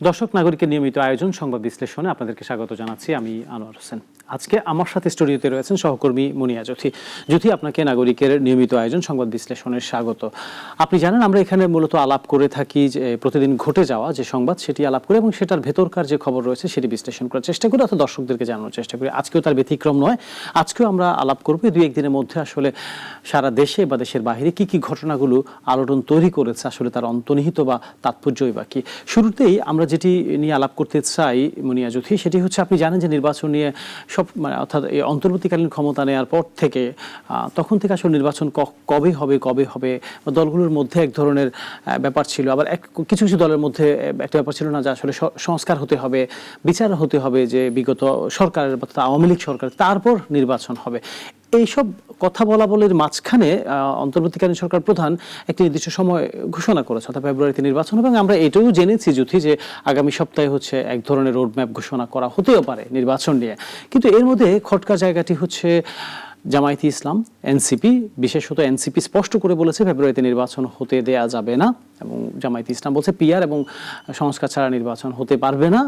দর্শক নাগরিকের নিয়মিত আয়োজন সংবাদ বিশ্লেষণে আপনাদেরকে স্বাগত জানাচ্ছি। আমি আনোয়ার হোসেন। আজকে আমার সাথে স্টুডিওতে রয়েছেন সহকর্মী মুনিয়া জ্যোতি। জ্যোতি, আপনাকে নাগরিকের নিয়মিত আয়োজন সংবাদ বিশ্লেষণের স্বাগত। আপনি জানেন আমরা এখানে মূলত আলাপ করে থাকি যে প্রতিদিন ঘটে যাওয়া যে সংবাদ সেটি আলাপ করে এবং সেটার ভেতরকার যে খবর রয়েছে সেটি বিশ্লেষণ করার চেষ্টা করি অর্থাৎ দর্শকদেরকে জানানোর চেষ্টা করি। আজকেও তার ব্যতিক্রম নয়। আজকেও আমরা আলাপ করবো দুই একদিনের মধ্যে আসলে সারা দেশে বা দেশের বাইরে কি কি ঘটনাগুলো আলোড়ন তৈরি করেছে, আসলে তার অন্তর্নিহিত বা তাৎপর্যই বা কি। শুরুতেই আমরা যেটি নিয়ে আলাপ করতে চাই মুনিয়া জ্যোতি, সেটি হচ্ছে আপনি জানেন যে নির্বাচন নিয়ে সব অর্থাৎ এই অন্তর্বর্তীকালীন ক্ষমতা নেওয়ার পর থেকে তখন থেকে আসলে নির্বাচন কবে হবে দলগুলোর মধ্যে এক ধরনের ব্যাপার ছিল, আবার কিছু কিছু দলের মধ্যে একটা ব্যাপার ছিল না যে আসলে সংস্কার হতে হবে, বিচার হতে হবে, যে বিগত সরকারের অর্থাৎ আওয়ামী লীগ সরকার তারপর নির্বাচন হবে। এইসব কথা বলা বলের মাঝখানে অন্তর্বর্তীকালীন সরকার প্রধান একটি নির্দিষ্ট সময় ঘোষণা করেছে, অর্থাৎ ফেব্রুয়ারিতে নির্বাচন হবে। এবং আমরা এটাও জেনেছি যুথি যে আগামী সপ্তাহে হচ্ছে এক ধরনের রোডম্যাপ ঘোষণা করা হতেও পারে নির্বাচন নিয়ে। কিন্তু এর মধ্যে খটকা জায়গাটি হচ্ছে জামায়াতে ইসলাম, এনসিপি, বিশেষত এনসিপি স্পষ্ট করে বলেছে ফেব্রুয়ারিতে নির্বাচন হতে দেয়া যাবে না, এবং জামায়াতে ইসলাম বলছে পিআর এবং সংস্কার ছাড়া নির্বাচন হতে পারবে না।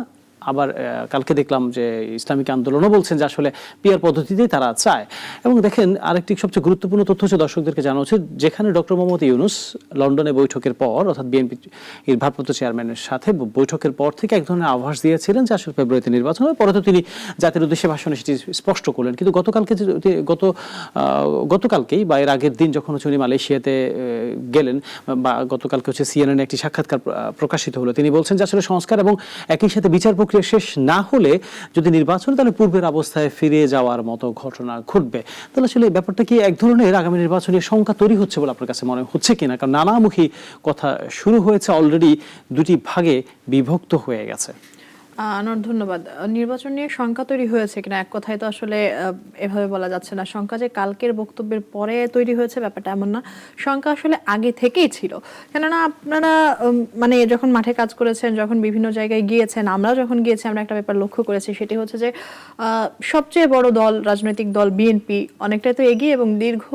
আবার কালকে দেখলাম যে ইসলামিক আন্দোলনও বলছেন যে আসলে পিআর পদ্ধতিতেই তারা চায়। এবং দেখেন আরেকটি সবচেয়ে গুরুত্বপূর্ণ তথ্য হচ্ছে দর্শকদেরকে জানা উচিত, যেখানে ডক্টর মোহাম্মদ ইউনূস লন্ডনে বৈঠকের পর অর্থাৎ বিএনপির ভারপ্রাপ্ত চেয়ারম্যানের সাথে বৈঠকের পর থেকে এক ধরনের আভাস দিয়েছিলেন যে আসলে ফেব্রুয়ারিতে নির্বাচন হবে। পরে তো তিনি জাতির উদ্দেশ্যে ভাষণে সেটি স্পষ্ট করলেন। কিন্তু গতকালকেই বা এর আগের দিন যখন হচ্ছে উনি মালয়েশিয়াতে গেলেন, বা গতকালকে হচ্ছে সিএনএন একটি সাক্ষাৎকার প্রকাশিত হলো, তিনি বলছেন যে আসলে সংস্কার এবং একই সাথে বিচার প্রক্রিয়া শেষ না হলে যদি নির্বাচন তাহলে পূর্বের অবস্থায় ফিরে যাওয়ার মতো ঘটনা ঘটবে। তাহলে আসলে ব্যাপারটা কি এক ধরনের আগামী নির্বাচনের শঙ্কা তৈরি হচ্ছে বলে আপনার কাছে মনে হচ্ছে কিনা? কারণ নানামুখী কথা শুরু হয়েছে, অলরেডি দুটি ভাগে বিভক্ত হয়ে গেছে। আনোয়ার, ধন্যবাদ। নির্বাচন নিয়ে শঙ্কা তৈরি হয়েছে কিনা এক কথায় তো আসলে এভাবে বলা যাচ্ছে না। শঙ্কা যে কালকের বক্তব্যের পরে তৈরি হয়েছে ব্যাপারটা এমন না, শঙ্কা আসলে আগে থেকেই ছিল। কেননা আপনারা মানে যখন মাঠে কাজ করেছেন, যখন বিভিন্ন জায়গায় গিয়েছেন, আমরা যখন গিয়েছি, আমরা একটা ব্যাপার লক্ষ্য করেছি, সেটি হচ্ছে যে সবচেয়ে বড় দল, রাজনৈতিক দল বিএনপি অনেকটাই তো এগিয়ে এবং দীর্ঘ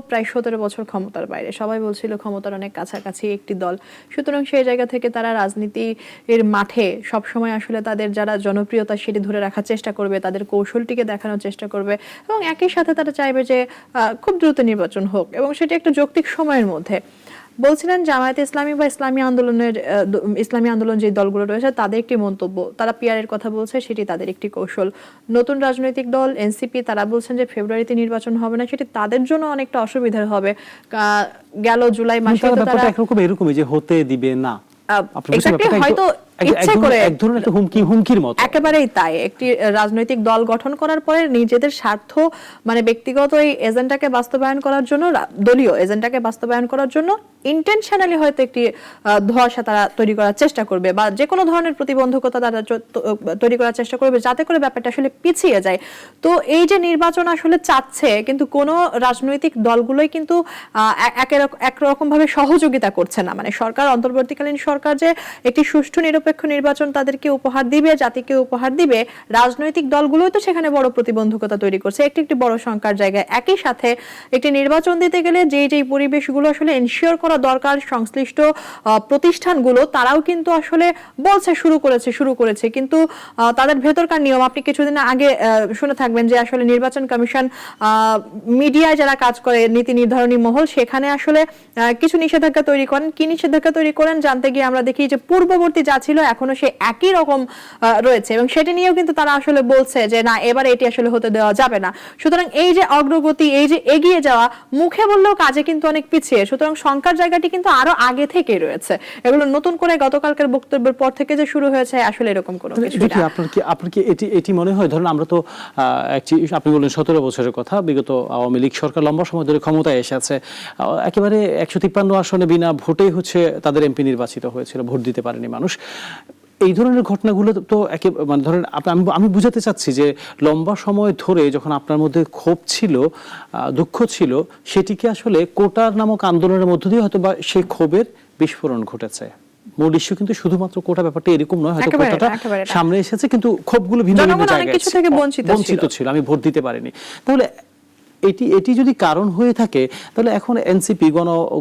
প্রায় 17 বছর ক্ষমতার বাইরে। সবাই বলছিল ক্ষমতার অনেক কাছাকাছি একটি দল। সুতরাং সেই জায়গা থেকে তারা রাজনীতির মাঠে সবসময় আসলে তাদের যারা জনপ্রিয়তা সেটি ধরে রাখার চেষ্টা করবে, তাদের কৌশলটিকে দেখানোর চেষ্টা করবে, এবং একই সাথে তারা চাইবে যে খুব দ্রুত নির্বাচন হোক এবং সেটি একটা যৌক্তিক সময়ের মধ্যে। বলছিলেন জামায়াতে ইসলামী বা ইসলামী আন্দোলন যে দলগুলো রয়েছে তাদের একটি মন্তব্য, তারা পিআর এর কথা বলছে, সেটি তাদের একটি কৌশল। নতুন রাজনৈতিক দল এনসিপি, তারা বলছেন যে ফেব্রুয়ারিতে নির্বাচন হবে না, সেটি তাদের জন্য অনেকটা অসুবিধার হবে। গেল জুলাই মাসে তারা এরকমই যে হতে দিবে না, হয়তো ইচ্ছে করে এক ধরনের হুমকির মতো। একেবারেই তাই। একটি রাজনৈতিক দল গঠন করার পরে নিজেদের স্বার্থ মানে ব্যক্তিগত এই এজেন্ডাকে বাস্তবায়ন করার জন্য, দলীয় এজেন্ডাকে বাস্তবায়ন করার জন্য ইন্টেনশনালি হয়তো একটি ধোঁয়াশা তারা তৈরি করার চেষ্টা করবে, বা যে কোনো ধরনের প্রতিবন্ধকতা তারা তৈরি করার চেষ্টা করবে যাতে করে ব্যাপারটা আসলে পিছিয়ে যায়। তো এই যে নির্বাচন আসলে চাচ্ছে, কিন্তু কোনো রাজনৈতিক দলগুলোই কিন্তু একরকম ভাবে সহযোগিতা করছে না। মানে সরকার, অন্তর্বর্তীকালীন সরকার যে একটি সুষ্ঠু নিরপেক্ষ নির্বাচন তাদেরকে উপহার দিবে, জাতিকে উপহার দিবে, রাজনৈতিক দলগুলোই তো সেখানে বড় প্রতিবন্ধকতা তৈরি করছে, একটি বড় শঙ্কার জায়গায়। একই সাথে একটি নির্বাচন দিতে গেলে যেই পরিবেশগুলো আসলে এনশিওর করা দরকার, সংশ্লিষ্ট প্রতিষ্ঠানগুলো তারাও কিন্তু আসলে বলছে শুরু করেছে, কিন্তু তাদের ভেতরকার নিয়ম, আপনি কিছুদিন আগে শুনে থাকবেন যে আসলে নির্বাচন কমিশন মিডিয়ায় যারা কাজ করে, নীতি নির্ধারণী মহল, সেখানে আসলে কিছু নিষেধাজ্ঞা তৈরি করেন। কি নিষেধাজ্ঞা তৈরি করেন জানতে গিয়ে আমরা দেখি যে পূর্ববর্তী যা ছিল এখনো সে একই রকম রয়েছে, এবং সেটি নিয়েও কিন্তু তারা আসলে বলছে যে না, এবারে এটি আসলে হতে দেওয়া যাবে না। সুতরাং এই যে অগ্রগতি, এই যে এগিয়ে যাওয়া, মুখে বললেও কাজে কিন্তু অনেক পিছিয়ে। সুতরাং শঙ্কার জায়গাটি কিন্তু আরো আগে থেকেই রয়েছে। এগুলো নতুন করে গতকালকের বক্তব্যের পর থেকে যে শুরু হয়েছে আসলে এরকম কোনো কিছু না। আপনার কি এটি মনে হয়, ধরুন আমরা তো আপনি বললেন 17 বছরের কথা, বিগত আওয়ামী লীগ সরকার লম্বা সময় ধরে ক্ষমতায় এসেছে, একেবারে 153 আসনে বিনা ভোটেই হচ্ছে তাদের এমপি নির্বাচিত হয়েছিল, ভোট দিতে পারেনি মানুষ। এই ধরনের ঘটনাগুলো তো মানে ধরেন আমি বুঝাতে চাচ্ছি যে লম্বা সময় ধরে যখন আপনার মধ্যে ক্ষোভ ছিল, দুঃখ ছিল, সেটিকে আসলে কোটার নামক আন্দোলনের মধ্য দিয়ে হয়তো বা সেই ক্ষোভের বিস্ফোরণ ঘটেছে। মূল ইস্যু কিন্তু শুধুমাত্র কোটা ব্যাপারটা এরকম নয়, হয়তো কোটাটা সামনে এসেছে কিন্তু ক্ষোভগুলো ভিন্ন ভিন্ন জায়গায় বঞ্চিত ছিল, আমি ভোট দিতে পারিনি। তাহলে এটি যদি কারণ হয়ে থাকে তাহলে এখন এনসিপি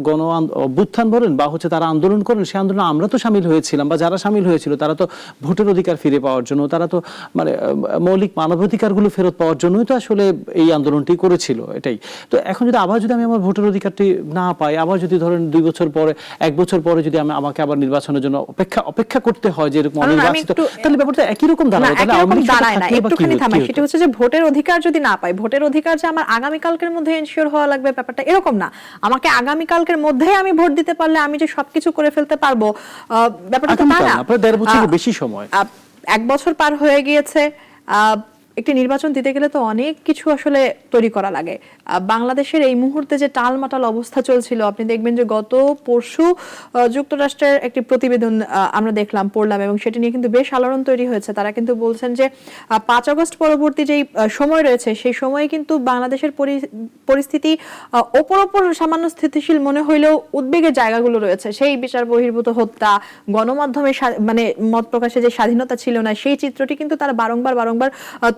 গণ অভ্যুত্থান বলেন বা হচ্ছে তারা আন্দোলন করেন, সেই আন্দোলনে আমরা তো শামিল হয়েছিলাম, বা যারা শামিল হয়েছিল তারা তো ভোটের অধিকার ফিরে পাওয়ার জন্য, তারা তো মানে মৌলিক মানবাধিকারগুলো ফেরত পাওয়ার জন্যই তো আসলে এই আন্দোলনটি করেছিল। এটাই তো এখন যদি আবার যদি আমি আমার ভোটের অধিকারটি না পাই, আবার যদি ধরেন 2 বছর পরে 1 বছর পরে যদি আমাকে আবার নির্বাচনের জন্য অপেক্ষা করতে হয় যে এরকম অনির্বাচিত, তাহলে ব্যাপারটা একই রকম দাঁড়াবে। তাহলে আওয়ামী লীগ দাঁড়ায় না, একটুখানি থামাই। সেটা হচ্ছে যে ভোটের অধিকার যদি না পাই, ভোটের অধিকার যে আমার আগামীকালকের মধ্যে এনশিওর হওয়া লাগবে ব্যাপারটা এরকম না। আমাকে আগামীকালকের মধ্যেই আমি ভোট দিতে পারলে আমি যে সবকিছু করে ফেলতে পারবো, ব্যাপারটা তো তা না। আপনার 1.5 বছরের বেশি সময়, 1 বছর পার হয়ে গিয়েছে। একটি নির্বাচন দিতে গেলে তো অনেক কিছু আসলে তৈরি করা লাগে। বাংলাদেশের এই মুহূর্তে যে টালমাটাল অবস্থা চলছিল, আপনি দেখবেন যে গত পরশু যুক্তরাষ্ট্রের একটি প্রতিবেদন আমরা পড়লাম, এবং সেটা নিয়ে কিন্তু বেশ আলোড়ন তৈরি হয়েছে। তারা কিন্তু বলছেন যে 5 আগস্ট পরবর্তী যেই সময় রয়েছে সেই সময়ে কিন্তু বাংলাদেশের পরিস্থিতি ওপর সামান্য স্থিতিশীল মনে হইলেও উদ্বেগের জায়গাগুলো রয়েছে। সেই বিচার বহির্ভূত হত্যা, গণমাধ্যমে মানে মত প্রকাশে যে স্বাধীনতা ছিল না, সেই চিত্রটি কিন্তু তারা বারংবার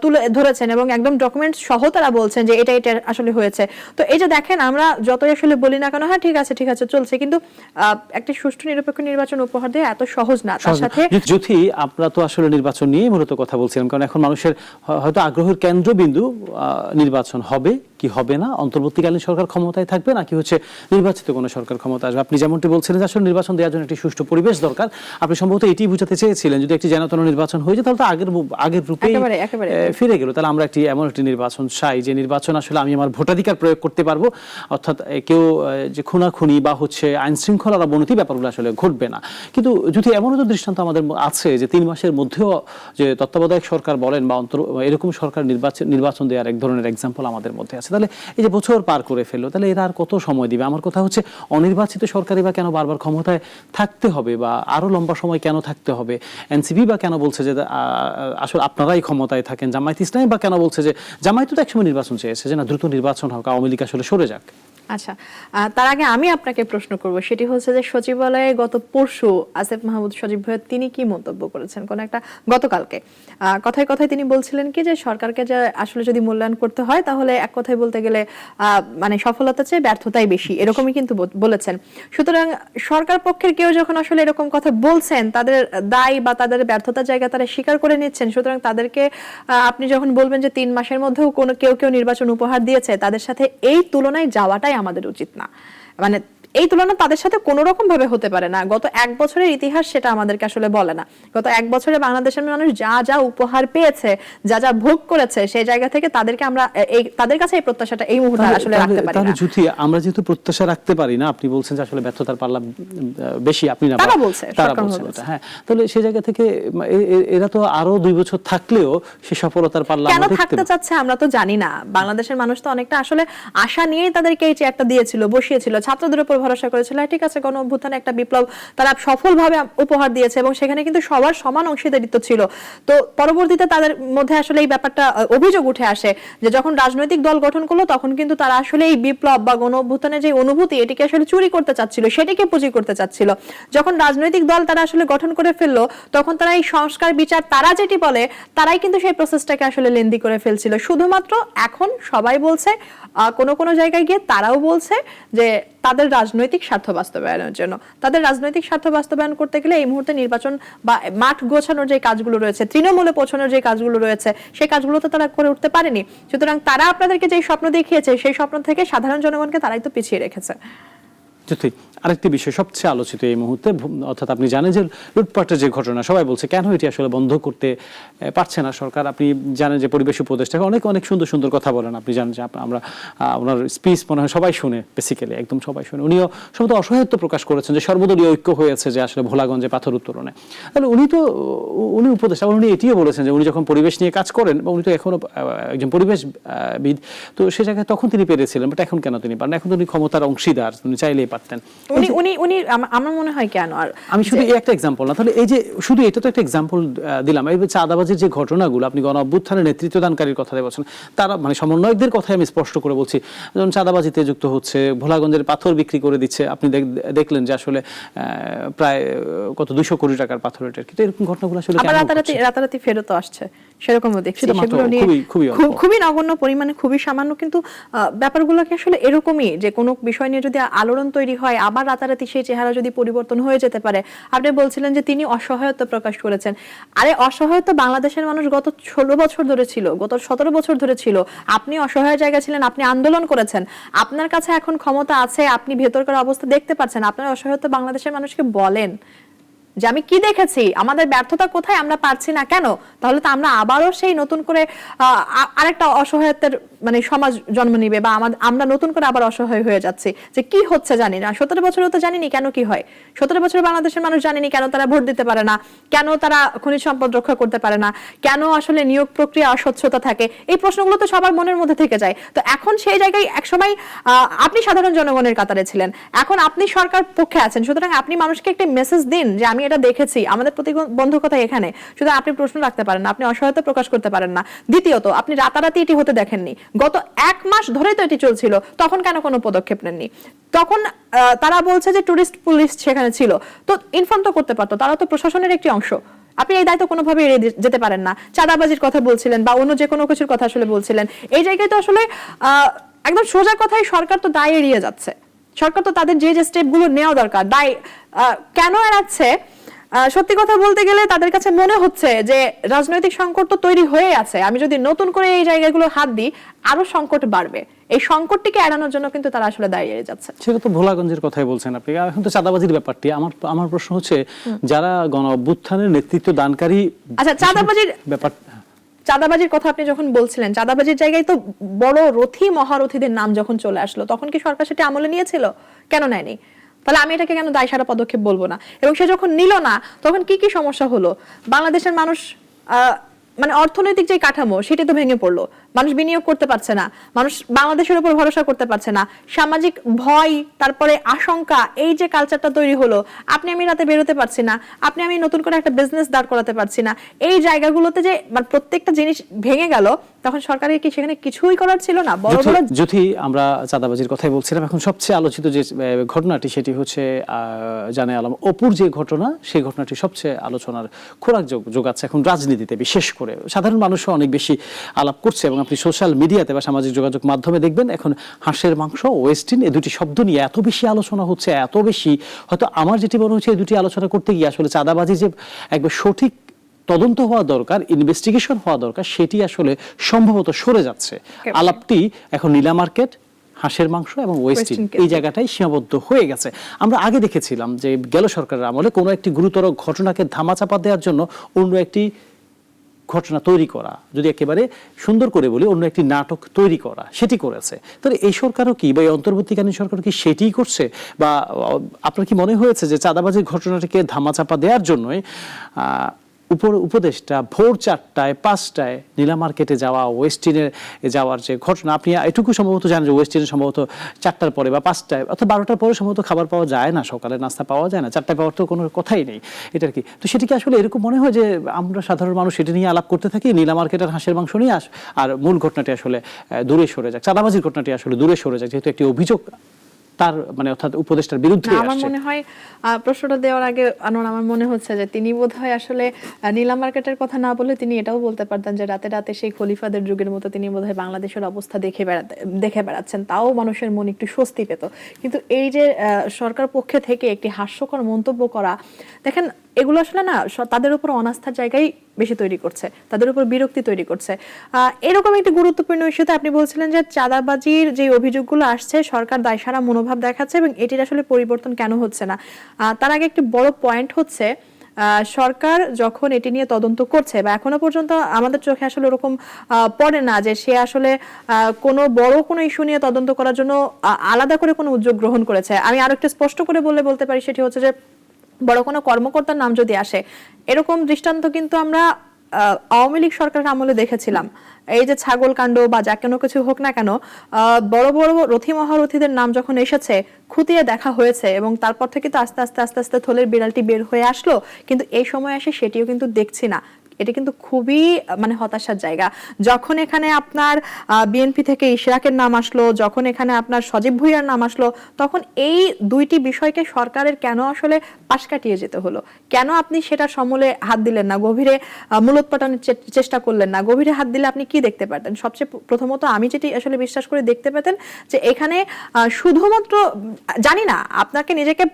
তুলে ধরেছেন, এবং একদম ডকুমেন্টস সহ তারা বলছেন যে এটা আসলে হয়েছে। তো এই যে দেখেন, আমরা যতই আসলে বলি না কেন হ্যাঁ ঠিক আছে চলছে, কিন্তু একটি সুষ্ঠু নিরপেক্ষ নির্বাচন উপহার দেওয়া এত সহজ না। তার সাথে যদি আমরা তো আসলে নির্বাচন নিয়ে মূলত কথা বলছিলাম, কারণ এখন মানুষের হয়তো আগ্রহের কেন্দ্রবিন্দু নির্বাচন হবে কি হবে না, অন্তর্বর্তীকালীন সরকার ক্ষমতায় থাকবে নাকি হচ্ছে নির্বাচিত কোনো সরকার ক্ষমতা আসবে। আপনি যেমনটি বলছিলেন যে আসলে নির্বাচন দেওয়ার জন্য একটি সুষ্ঠু পরিবেশ দরকার, আপনি সম্ভবত এটি বুঝাতে চেয়েছিলেন যদি একটি যেন তেন নির্বাচন হয়ে যায় তাহলে তো আগের রূপেই ফিরে গেল। তাহলে আমরা এমন একটি নির্বাচন চাই যে নির্বাচন আসলে আমি আমার ভোটাধিকার প্রয়োগ করতে পারবো, অর্থাৎ কেউ যে খুনাখুনি বা হচ্ছে আইন শৃঙ্খলার অবনতি ব্যাপারগুলো আসলে ঘটবে না। কিন্তু যদি এমনও তো দৃষ্টান্ত আমাদের আছে যে 3 মাসের মধ্যেও যে তত্ত্বাবধায়ক সরকার বলেন বা এরকম সরকার নির্বাচন দেওয়ার এক ধরনের এক্সাম্পল আমাদের মধ্যে আছে, তাহলে এই যে বছর পার করে ফেললো, তাহলে এরা আর কত সময় দিবে? আমার কথা হচ্ছে অনির্বাচিত সরকারই বা কেন বারবার ক্ষমতায় থাকতে হবে, বা আরো লম্বা সময় কেন থাকতে হবে? এনসিপি বা কেন বলছে যে আসলে আপনারাই ক্ষমতায় থাকেন? জামায়াত ইসলামী বা কেন বলছে যে জামায়াত তো একসময় নির্বাচন চেয়েছে যে না দ্রুত নির্বাচন হোক, আওয়ামী লীগ আসলে সরে যাক? আচ্ছা, তার আগে আমি আপনাকে প্রশ্ন করব, সেটি হচ্ছে যে সচিবালয়ে গত পরশু আসিফ মাহমুদ সজীব ভাই তিনি কি মন্তব্য করেছেন কোন একটা গতকালকে কথায় তিনি বলছিলেন কি যে সরকারকে যে আসলে যদি মূল্যায়ন করতে হয় তাহলে এক কথায় বলতে গেলে মানে সফলতা চেয়ে ব্যর্থতাই বেশি, এরকমই কিন্তু বলেছেন। সুতরাং সরকার পক্ষের কেউ যখন আসলে এরকম কথা বলছেন, তাদের দায় বা তাদের ব্যর্থতার জায়গা তারা স্বীকার করে নিচ্ছেন, সুতরাং তাদেরকে আপনি যখন বলবেন যে 3 মাসের মধ্যেও কেউ নির্বাচন উপহার দিয়েছে, তাদের সাথে এই তুলনায় যাওয়াটাই আমাদের উচিত না। মানে এই তুলনা তাদের সাথে কোনো রকম ভাবে হতে পারে না। গত 1 বছরের ইতিহাস সেটা আমাদেরকে আসলে বলে না। গত 1 বছরে বাংলাদেশের মানুষ যা উপহার পেয়েছে, যা ভোগ করেছে, সেই জায়গা থেকে তাদের কাছে এই প্রত্যাশাটা এই মুহূর্তে আসলে রাখতে পারি না। তাহলে যদি আমরা যেহেতু প্রত্যাশা রাখতে পারি না, আপনি বলছেন যে আসলে ব্যর্থতার পাল্লা বেশি, আপনি না তারা বলছেন এটা, হ্যাঁ, তাহলে সেই জায়গা থেকে এরা তো আরো 2 বছর থাকলেও সেই সফলতার পাল্লা কেন থাকতে চাচ্ছে আমরা তো জানি না। বাংলাদেশের মানুষ তো অনেকটা আসলে আশা নিয়েই তাদেরকে এই চেয়ারটা দিয়েছিল, বসিয়েছিল, ছাত্রদের উপর ভরসা করেছিল। ঠিক আছে, গণ অভ্যুত্থানে একটা বিপ্লব তারা সফলভাবে উপহার দিয়েছে, এবং সেখানে কিন্তু সবার সমান অংশীদারিত্ব ছিল। তো পরবর্তীতে তাদের মধ্যে আসলে এই ব্যাপারটা অভিযোগ উঠে আসে যে যখন রাজনৈতিক দল গঠন করলো তখন কিন্তু তারা আসলে এই বিপ্লব বা গণ অভ্যুত্থানের যে অনুভূতি এটিকে আসলে চুরি করতে চাচ্ছিল, সেটিকে পুঁজি করতে চাচ্ছিল। যখন রাজনৈতিক দল তারা আসলে গঠন করে ফেললো, তখন তারা এই সংস্কার বিচার তারা যেটি বলে তারাই কিন্তু সেই প্রসেসটাকে আসলে লেন্দি করে ফেলছিল। শুধুমাত্র এখন সবাই বলছে, কোনো জায়গায় গিয়ে তারাও বলছে যে তাদের রাজনৈতিক স্বার্থ বাস্তবায়নের জন্য, তাদের রাজনৈতিক স্বার্থ বাস্তবায়ন করতে গেলে এই মুহূর্তে নির্বাচন বা মাঠ গোছানোর যে কাজগুলো রয়েছে, তৃণমূলে পৌঁছানোর যে কাজগুলো রয়েছে, সেই কাজগুলো তো তারা করে উঠতে পারেনি। সুতরাং তারা আপনাদেরকে যে স্বপ্ন দেখিয়েছে সেই স্বপ্ন থেকে সাধারণ জনগণকে তারাই তো পিছিয়ে রেখেছে। ঠিক আরেকটি বিষয় সবচেয়ে আলোচিত এই মুহূর্তে, অর্থাৎ আপনি জানেন যে লুটপাটের যে ঘটনা, সবাই বলছে কেন এটি আসলে বন্ধ করতে পারছে না সরকার। আপনি জানেন যে পরিবেশ উপদেষ্টা অনেক সুন্দর কথা বলেন, আপনি জানেন যে আমরা ওনার স্পিচ মনে হয় সবাই শুনে, বেসিক্যালি একদম সবাই শুনে। উনিও সম্ভবত অসহায়ত্ব প্রকাশ করেছেন যে সর্বদলীয় ঐক্য হয়েছে যে আসলে ভোলাগঞ্জে পাথর উত্তোলনে। তাহলে উনি উপদেষ্টা, উনি এটিও বলেছেন যে উনি যখন পরিবেশ নিয়ে কাজ করেন, বা উনি তো এখনো একজন পরিবেশবিদ, তো সে জায়গায় তখন তিনি পেরেছিলেন, বাট এখন কেন তিনি পারেন? এখন তো উনি ক্ষমতার অংশীদার, উনি চাইলেই পারতেন। উনি আমার মনে হয় কেন, আর আমি শুধু এই একটা এক্সাম্পল না, তাহলে এই যে শুধু এটা তো একটা এক্সাম্পল দিলাম। এই চাঁদাবাজির যে ঘটনাগুলো, আপনি গণ অভ্যুত্থানের নেতৃত্বদানকারীর কথা বলছেন, তারা মানে সমন্বয়কদের কথাই আমি স্পষ্ট করে বলছি, যেমন চাঁদাবাজিতে যুক্ত হচ্ছে, ভোলাগঞ্জের পাথর বিক্রি করে দিচ্ছে। আপনি দেখলেন যে আসলে প্রায় কত 200 কোটি টাকার পাথর, এটা কিন্তু এরকম ঘটনাগুলো আসলে রাতারাতি ফেরত আসছে। সেরকমও দেখছি, সেটা মাত্র সেগুলো নিয়ে খুবই অল্প। খুবই নগণ্য পরিমাণে, খুবই সামান্য, কিন্তু ব্যাপারগুলোকে আসলে এরকমই যে কোনো বিষয় নিয়ে যদি আলোড়ন তৈরি হয় আবার রাতারাতি সেই চেহারা যদি পরিবর্তন হয়ে যেতে পারে। আপনি বলছিলেন যে তিনি অসহায়ত্ব প্রকাশ করেছেন, আরে অসহায়ত্ব বাংলাদেশের মানুষ গত 16 বছর ধরে ছিল, গত 17 বছর ধরে ছিল। আপনি অসহায় জায়গা ছিলেন, আপনি আন্দোলন করেছেন, আপনার কাছে এখন ক্ষমতা আছে, আপনি ভেতরকার অবস্থা দেখতে পাচ্ছেন, আপনার অসহায়ত্ব বাংলাদেশের মানুষকে বলেন যে আমি কি দেখেছি, আমাদের ব্যর্থতা কোথায়, আমরা পারছি না কেন। তাহলে তো আমরা আবারও সেই নতুন করে আরেকটা অসহায়ত্বের মানে সমাজ জন্ম নিবে, বা আমরা নতুন করে আবার অসহায় হয়ে যাচ্ছি যে কি হচ্ছে জানি না। 17 বছরও তো জানিনি কেন কি হয়, 17 বছর বাংলাদেশের মানুষ জানিনি কেন তারা ভোট দিতে পারে না, কেন তারা খনিজ সম্পদ রক্ষা করতে পারে না, কেন আসলে নিয়োগ প্রক্রিয়া অস্বচ্ছতা থাকে। এই প্রশ্নগুলো তো সবার মনের মধ্যে থেকে যায়। তো এখন সেই জায়গায় একসময় আপনি সাধারণ জনগণের কাতারে ছিলেন, এখন আপনি সরকার পক্ষে আছেন, সুতরাং আপনি মানুষকে একটা মেসেজ দিন যে আমি এটা দেখেছি। আমাদের প্রতিবন্ধকতা এখানে, সুতরাং আপনি প্রশ্ন রাখতে পারেন না, আপনি অসহায়তা প্রকাশ করতে পারেন না। দ্বিতীয়ত, আপনি রাতারাতি এটি হতে দেখেননি, গত 1 মাস ধরেই তো এটি চলছিল, তখন কেন কোনো পদক্ষেপ নেননি? তখন তারা বলছে যে টুরিস্ট পুলিশ সেখানে ছিল, তো ইনফর্ম তো করতে পারতো, তারা তো প্রশাসনের একটি অংশ। আপনি এই দায়িত্ব কোনোভাবে এড়িয়ে যেতে পারেন না। চাঁদাবাজির কথা বলছিলেন বা অন্য যে কোনো কিছুর কথা আসলে বলছিলেন, এই জায়গায় তো আসলে একদম সোজা কথাই সরকার তো দায় এড়িয়ে যাচ্ছে। সরকার তো তাদের যে যে স্টেপগুলো নেওয়া দরকার দায় কেন এড়াচ্ছে? সত্যি কথা বলতে গেলে তাদের কাছে মনে হচ্ছে যে রাজনৈতিক সংকট তো তৈরি হয়ে আছে, আমি যদি নতুন করে এই জায়গাগুলো হাত দিই আরো সংকট বাড়বে। এই সংকটটিকে এড়ানোর জন্য কিন্তু তারা আসলে দাঁড়িয়ে যাচ্ছে। সেটা তো ভোলাগঞ্জের কথাই বলছেন আপনি। এখন তো চাঁদাবাজির ব্যাপারটি আমার প্রশ্ন হচ্ছে, যারা গণ অভ্যুত্থানের নেতৃত্ব দানকারী, আচ্ছা, চাঁদাবাজির ব্যাপার, চাঁদাবাজির কথা আপনি যখন বলছিলেন, চাঁদাবাজির জায়গায় তো বড় রথী মহারথীদের নাম যখন চলে আসলো, তখন কি সরকার সেটা আমলে নিয়েছিল? কেন নেয়নি? তাহলে আমি এটাকে কেন দায়সারা পদক্ষেপ বলবো না? এবং সে যখন নিল না, তখন কি কি সমস্যা হলো? বাংলাদেশের মানুষ মানে অর্থনৈতিক যে কাঠামো সেটা তো ভেঙে পড়লো, মানুষ বিনিয়োগ করতে পারছে না, মানুষ বাংলাদেশের উপর ভরসা করতে পারছে না, সামাজিক ভয়, তারপরে আশঙ্কা, এই যে কালচারটা তৈরি হলো, আপনি আমি রাতে বেরোতে পারছি না, আপনি আমি নতুন করে একটা বিজনেস দাঁড় করাতে পারছি না, এই জায়গাগুলোতে যে মানে প্রত্যেকটা জিনিস ভেঙে গেল, তখন সরকারের কি সেখানে কিছুই করার ছিল না? বড় বড় যদি আমরা চাঁদাবাজির কথাই বলছিলাম, এখন সবচেয়ে আলোচিত যে ঘটনাটি সেটি হচ্ছে জানে আলম অপুর যে ঘটনা, সেই ঘটনাটি সবচেয়ে আলোচনার খোরাক যোগাচ্ছে এখন রাজনীতিতে, বিশেষ করে সাধারণ মানুষও অনেক বেশি আলাপ করছে। এবং আপনি সোশ্যাল মিডিয়াতে বা সামাজিক যোগাযোগ মাধ্যমে দেখবেন এখন হাঁসের মাংস, ওয়েস্টিন, এই দুটি শব্দ নিয়ে এত বেশি আলোচনা হচ্ছে, এত বেশি, হয়তো আমার যেটি মনে হচ্ছে এই দুটি আলোচনা করতে গিয়ে আসলে চাঁদাবাজি যে একবার সঠিক তদন্ত হওয়া দরকার, ইনভেস্টিগেশন হওয়া দরকার, সেটি আসলে সম্ভবত সরে যাচ্ছে। আলাপটি এখন নীলা মার্কেট, হাঁসের মাংস এবং ওয়েস্টিন এই জায়গাটাই সীমাবদ্ধ হয়ে গেছে। আমরা আগে দেখেছিলাম যে গেল সরকারের আমলে কোনো একটি গুরুতর ঘটনাকে ধামাচাপা দেওয়ার জন্য অন্য একটি ঘটনা তৈরি করা, যদি একেবারে সুন্দর করে বলি অন্য একটি নাটক তৈরি করা, সেটি করেছে। তাহলে এই সরকারও কি, বা এই অন্তর্বর্তীকালীন সরকারও কি সেটিই করছে? বা আপনার কি মনে হয়েছে যে চাঁদাবাজির ঘটনাটিকে ধামাচাপা দেওয়ার জন্যই উপদেশটা ভোর 4টায় 5টায় নীলা মার্কেটে যাওয়া, ওয়েস্টিনে যাওয়ার যে ঘটনা, আপনি এটুকু সম্ভবত জানেন যে ওয়েস্টিনে সম্ভবত 4টার পরে বা 5টায় অথবা 12টার পরে সম্ভবত খাবার পাওয়া যায় না, সকালে নাস্তা পাওয়া যায় না, 4টায় পাওয়ার তো কোনো কথাই নেই। এটার কি তো সেটি কি আসলে এরকম মনে হয় যে আমরা সাধারণ মানুষ সেটা নিয়ে আলাপ করতে থাকি, নীলা মার্কেটের হাঁসের মাংস নিয়ে আর মূল ঘটনাটি আসলে দূরে সরে যাক, চাঁদাবাজির ঘটনাটি আসলে দূরে সরে যাক, যেহেতু একটি অভিযোগ তার মানে অর্থাৎ উপদেষ্টার বিরুদ্ধে আসছে? আমার মনে হয় প্রশ্নটা দেওয়ার আগে আনোয়ার, আমার মনে হচ্ছে যে তিনি বোধহয় আসলে নীলা মার্কেটের কথা না বলে তিনি এটাও বলতে পারতেন যে রাতে রাতে সেই খলিফাদের যুগের মতো তিনি বোধহয় বাংলাদেশের অবস্থা দেখে বেড়াচ্ছেন, তাও মানুষের মনে একটু স্বস্তি পেত। কিন্তু এই যে সরকার পক্ষে থেকে একটি হাস্যকর মন্তব্য করা, দেখেন এগুলো আসলে না তাদের উপর অনাস্থার জায়গায় বেশি তৈরি করছে, তাদের উপর বিরক্তি তৈরি করছে। এরকম একটি গুরুত্বপূর্ণ ইস্যুতে আপনি বলছিলেন যে চাঁদাবাজির যে অভিযোগগুলো আসছে সরকার দায়সারা মনোভাব দেখাচ্ছে এবং এটির আসলে পরিবর্তন কেন হচ্ছে না। তার আগে একটি বড় পয়েন্ট হচ্ছে সরকার যখন এটি নিয়ে তদন্ত করছে বা এখনো পর্যন্ত আমাদের চোখে আসলে ওরকম পড়ে না যে সে আসলে কোনো বড় কোনো ইস্যু নিয়ে তদন্ত করার জন্য আলাদা করে কোনো উদ্যোগ গ্রহণ করেছে। আমি আরো একটু স্পষ্ট করে বলতে পারি, সেটি হচ্ছে যে বড় কোনো কর্মকর্তার নাম যদি আসে, এরকম দৃষ্টান্ত কিন্তু আমরা আওয়ামী লীগ সরকারের আমলে দেখেছিলাম। এই যে ছাগল কাণ্ড বা যা কোনো কিছু হোক না কেন, বড় বড় রথী মহারথীদের নাম যখন এসেছে খুঁটিয়ে দেখা হয়েছে এবং তারপর থেকে তো আস্তে আস্তে থলের বিড়ালটি বের হয়ে আসলো, কিন্তু এই সময় এসে সেটিও কিন্তু দেখছি না। এটা কিন্তু খুবই মানে হতাশার জায়গা। যখন এখানে আপনার বিএনপি থেকে ইশরাকের নাম আসলো, যখন এখানে আপনার সজীব ভুঁইয়ার নাম আসলো, তখন এই দুইটি বিষয়কে সরকারের কেন আসলে পাশ কাটিয়ে যেতে হলো? কেন আপনি সেটা সমূলে হাত দিলেন না, গভীরে মূলোৎপাটনের চেষ্টা করলেন না? গভীরে হাত দিলে আপনি কি দেখতে পারতেন? সবচেয়ে প্রথমত আমি যেটি আসলে বিশ্বাস করে দেখতে পেতেন যে এখানে শুধুমাত্র জানি না আপনাকে নিজেকে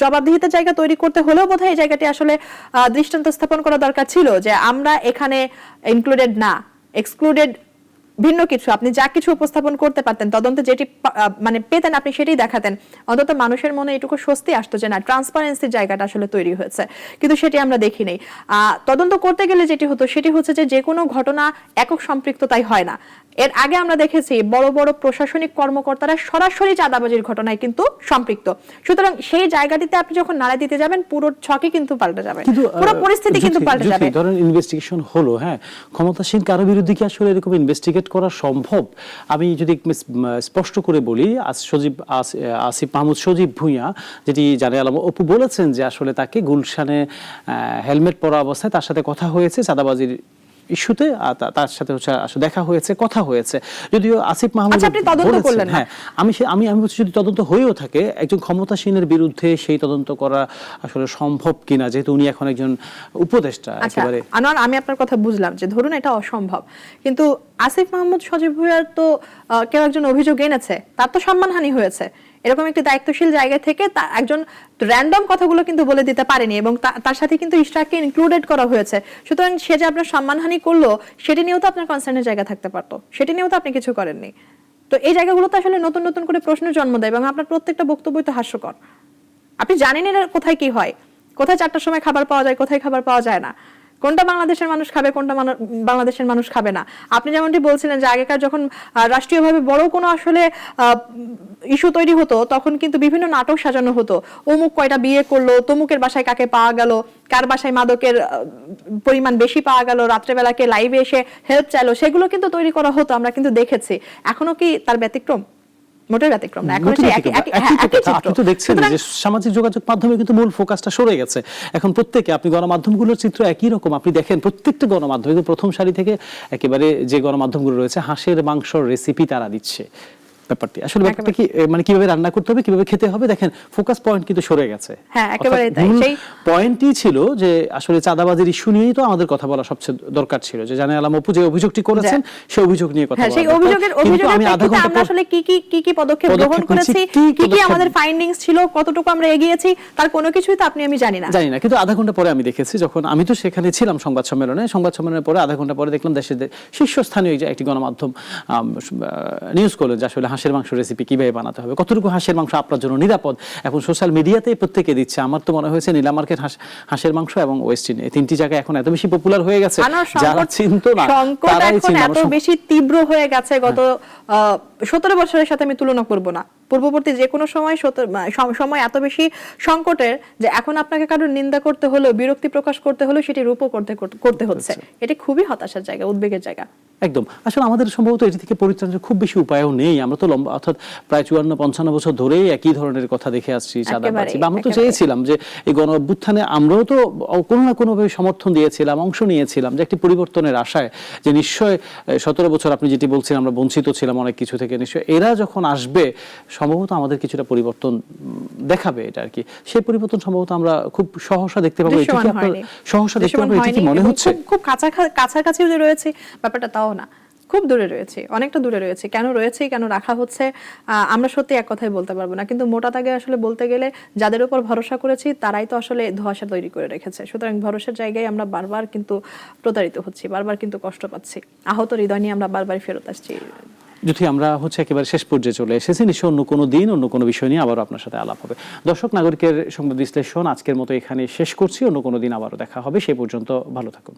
জবাবদিহিতার জায়গা তৈরি করতে হলেও বোধহয় এই জায়গাটি আসলে দৃষ্টান্ত স্থাপন করা দরকার ছিল যে আমরা এখানে ইনক্লুডেড না, এক্সক্লুডেড ভিন্ন কিছু। আপনি যা কিছু উপস্থাপন করতে পারতেন, তদন্তে যেটি মানে পেতেন আপনি সেটাই দেখাতেন, অন্তত মানুষের মনে এটুকু স্বস্তি আসতো যে না, ট্রান্সপারেন্সির জায়গাটা আসলে তৈরি হয়েছে। কিন্তু সেটি আমরা দেখি নাই। তদন্ত করতে গেলে যেটি হতো সেটি হচ্ছে যে কোনো ঘটনা একক সম্পৃক্ততাই হয় না। এর আগে আমরা দেখেছি বড় বড় প্রশাসনিক কর্মকর্তারা সরাসরি চাঁদাবাজির ঘটনায় কিন্তু সম্পৃক্ত। সুতরাং সেই জায়গাটিতে আপনি যখন নাড়া দিতে যাবেন, পুরো ছকই কিন্তু পাল্টে যাবে, পুরো পরিস্থিতি কিন্তু পাল্টে যাবে। ধরেন ইনভেস্টিগেশন হলো, হ্যাঁ, ক্ষমতাসীন কারো বিরুদ্ধে কি আসলে এরকম ইনভেস্টিগেট করা সম্ভব? আমি যদি স্পষ্ট করে বলি, আসিফ মাহমুদ সজীব ভুঁইয়া যেটি জানে আলম অপু বলেছেন যে আসলে তাকে গুলশানে হেলমেট পরা অবস্থায় তার সাথে কথা হয়েছে চাঁদাবাজির ইস্যুতে, তার সাথে আসলে দেখা হয়েছে, কথা হয়েছে। যদিও আসিফ মাহমুদ বলেছেন, হ্যাঁ, আমি বলছি যদি তদন্ত হয়েও থাকে, একজন ক্ষমতাসীনের বিরুদ্ধে সেই তদন্ত করা আসলে সম্ভব কিনা, যেহেতু উনি এখন একজন উপদেষ্টা একেবারে। আনোয়ার, আমি আপনার কথা বুঝলাম যে ধরুন এটা অসম্ভব, কিন্তু আসিফ মাহমুদ সজীব ভুঁইয়ার তো কেউ একজন অভিযোগ এনেছে, তার তো সম্মানহানি হয়েছে। এরকম একটি দায়িত্বশীল জায়গা থেকে একজন র্যান্ডম কথাগুলো কিন্তু বলে দিতে পারেনি, এবং তার সাথে কিন্তু ইশরাককে ইনক্লুডেড করা হয়েছে। সুতরাং সে যে আপনার সম্মানহানি করলো সেটি নিয়েও তো আপনার কনসার্নের জায়গা থাকতে পারতো, সেটি নিয়েও তো আপনি কিছু করেননি। তো এই জায়গাগুলো তো আসলে নতুন নতুন করে প্রশ্নের জন্ম দেয়, এবং আপনার প্রত্যেকটা বক্তব্যই তো হাস্যকর। আপনি জানেন এর কোথায় কি হয়, কোথায় 4টার সময় খাবার পাওয়া যায়, কোথায় খাবার পাওয়া যায় না, কোনটা বাংলাদেশের মানুষ খাবে, কোনটা বাংলাদেশের মানুষ খাবে না। আপনি যেমনটি বলছিলেন যে আগেকার যখন রাষ্ট্রীয়ভাবে বড় কোনো আসলে ইস্যু তৈরি হতো, তখন কিন্তু বিভিন্ন নাটক সাজানো হতো। অমুক কয়টা বিয়ে করলো, তমুকের বাসায় কাকে পাওয়া গেল, কার বাসায় মাদকের পরিমাণ বেশি পাওয়া গেল, রাত্রেবেলাকে লাইভে এসে হেল্প চাইলো, সেগুলো কিন্তু তৈরি করা হতো, আমরা কিন্তু দেখেছি। এখনো কি তার ব্যতিক্রম? মোটের ব্যতিক্রম না। এখন আপনি তো দেখছেন যে সামাজিক যোগাযোগ মাধ্যমে কিন্তু মূল ফোকাসটা সরে গেছে। এখন প্রত্যেকে, আপনি গণমাধ্যমগুলোর চিত্র একই রকম, আপনি দেখেন প্রত্যেকটা গণমাধ্যমে প্রথম সারি থেকে একেবারে যে গণমাধ্যমগুলো রয়েছে, হাঁসের মাংসর রেসিপি তারা দিচ্ছে। ব্যাপারটি আসলে ব্যাপারটা কি, মানে কিভাবে রান্না করতে হবে, কিভাবে খেতে হবে, দেখেন ফোকাস পয়েন্ট কিন্তু সরে গেছে। হ্যাঁ, একেবারে তাই। সেই পয়েন্টই ছিল যে আসলে চাঁদাবাজির ইস্যু নিয়েই তো আমাদের কথা বলা সবচেয়ে দরকার ছিল, যে জানে আলম অপু যে অভিযোগটি করেছেন সেই অভিযোগ নিয়ে কথা বলা। সেই অভিযোগের প্রেক্ষিতে আমরা আসলে কি পদক্ষেপ গ্রহণ করেছি, কি আমাদের ফাইন্ডিংস ছিল, কতটুকু আমরা এগিয়েছি, তার কোনো কিছুই তো আমি জানি না। কিন্তু আধা ঘন্টা পরে আমি দেখেছি, যখন আমি তো সেখানে ছিলাম সংবাদ সম্মেলনের পরে আধা ঘন্টা পরে দেখলাম দেশের শীর্ষস্থানীয় একটি গণমাধ্যম নিউজ করলেন যে আসলে হাঁসের মাংস রেসিপি কিভাবে বানাতে হবে, কতটুকু হাঁসের মাংস আপনার জন্য নিরাপদ। এখন সোশ্যাল মিডিয়াতে প্রত্যেকে দিচ্ছে। আমার তো মনে হয়েছে নীলা মার্কেট হাঁসের মাংস এবং ওয়েস্টিন, এই তিনটি জায়গা এখন এত বেশি পপুলার হয়ে গেছে, যারা চিনতো না তারাই চিনতো। এত বেশি তীব্র হয়ে গেছে গত 17 বছরের সাথে আমি তুলনা করব না, পূর্ববর্তী যে কোনো সময় এত বেশি সংকটের যে এখন আপনাকে কারোর নিন্দা করতে হলো, বিরক্তি প্রকাশ করতে হলো, সেটি রূপও করতে হচ্ছে। এটা খুবই হতাশার জায়গা, উদ্বেগের জায়গা। একদম। আসলে আমাদের সম্ভবত এটি থেকে পরিত্রাণের খুব বেশি উপায়ও নেই। আমরা তো লম্বা, অর্থাৎ প্রায় 54-55 বছর ধরেই একই ধরনের কথা দেখে আসছি, চাঁদাবাজি। আমরা তো চেয়েছিলাম যে এই গণ অভ্যুত্থানে আমরাও তো কোনো না কোনোভাবে সমর্থন দিয়েছিলাম, অংশ নিয়েছিলাম, যে একটি পরিবর্তনের আশায়, যে নিশ্চয় 17 বছর আপনি যেটি বলছেন আমরা বঞ্চিত ছিলাম অনেক কিছু থেকে, নিশ্চয় এরা যখন আসবে সম্ভবত আমাদের কিছুটা পরিবর্তন দেখাবে, এটা আর কি। সেই পরিবর্তন সম্ভবত আমরা খুব সহসা দেখতে পাবো। এটা কি আপনার সহসা দেখতে পাবো, এটা কি মনে হচ্ছে? খুব কাছাকাছি যে রয়েছে ব্যাপারটা তাও না, খুব দূরে রয়েছে, অনেকটা দূরে রয়েছে। কেন রয়েছে, কেন রাখা হচ্ছে, আমরা সত্যি এক কথাই বলতে পারবো না। কিন্তু মোটা দাগে আসলে বলতে গেলে যাদের উপর ভরসা করেছি তারাই তো আসলে ধোঁয়াশা তৈরি করে রেখেছে। সুতরাং ভরসার জায়গায় আমরা বারবার কিন্তু প্রতারিত হচ্ছি, বারবার কিন্তু কষ্ট পাচ্ছি, আহত হৃদয় নিয়ে আমরা বারবার ফেরত আসছি। যদি আমরা একেবারে শেষ পর্যায়ে চলে এসেছি, নিশ্চয় অন্য কোনো দিন অন্য কোনো বিষয় নিয়ে আবারও আপনার সাথে আলাপ হবে। দর্শক, নাগরিকের সংবাদ বিশ্লেষণ আজকের মতো এখানে শেষ করছি। অন্য কোনো দিন আবারও দেখা হবে। সেই পর্যন্ত ভালো থাকুন।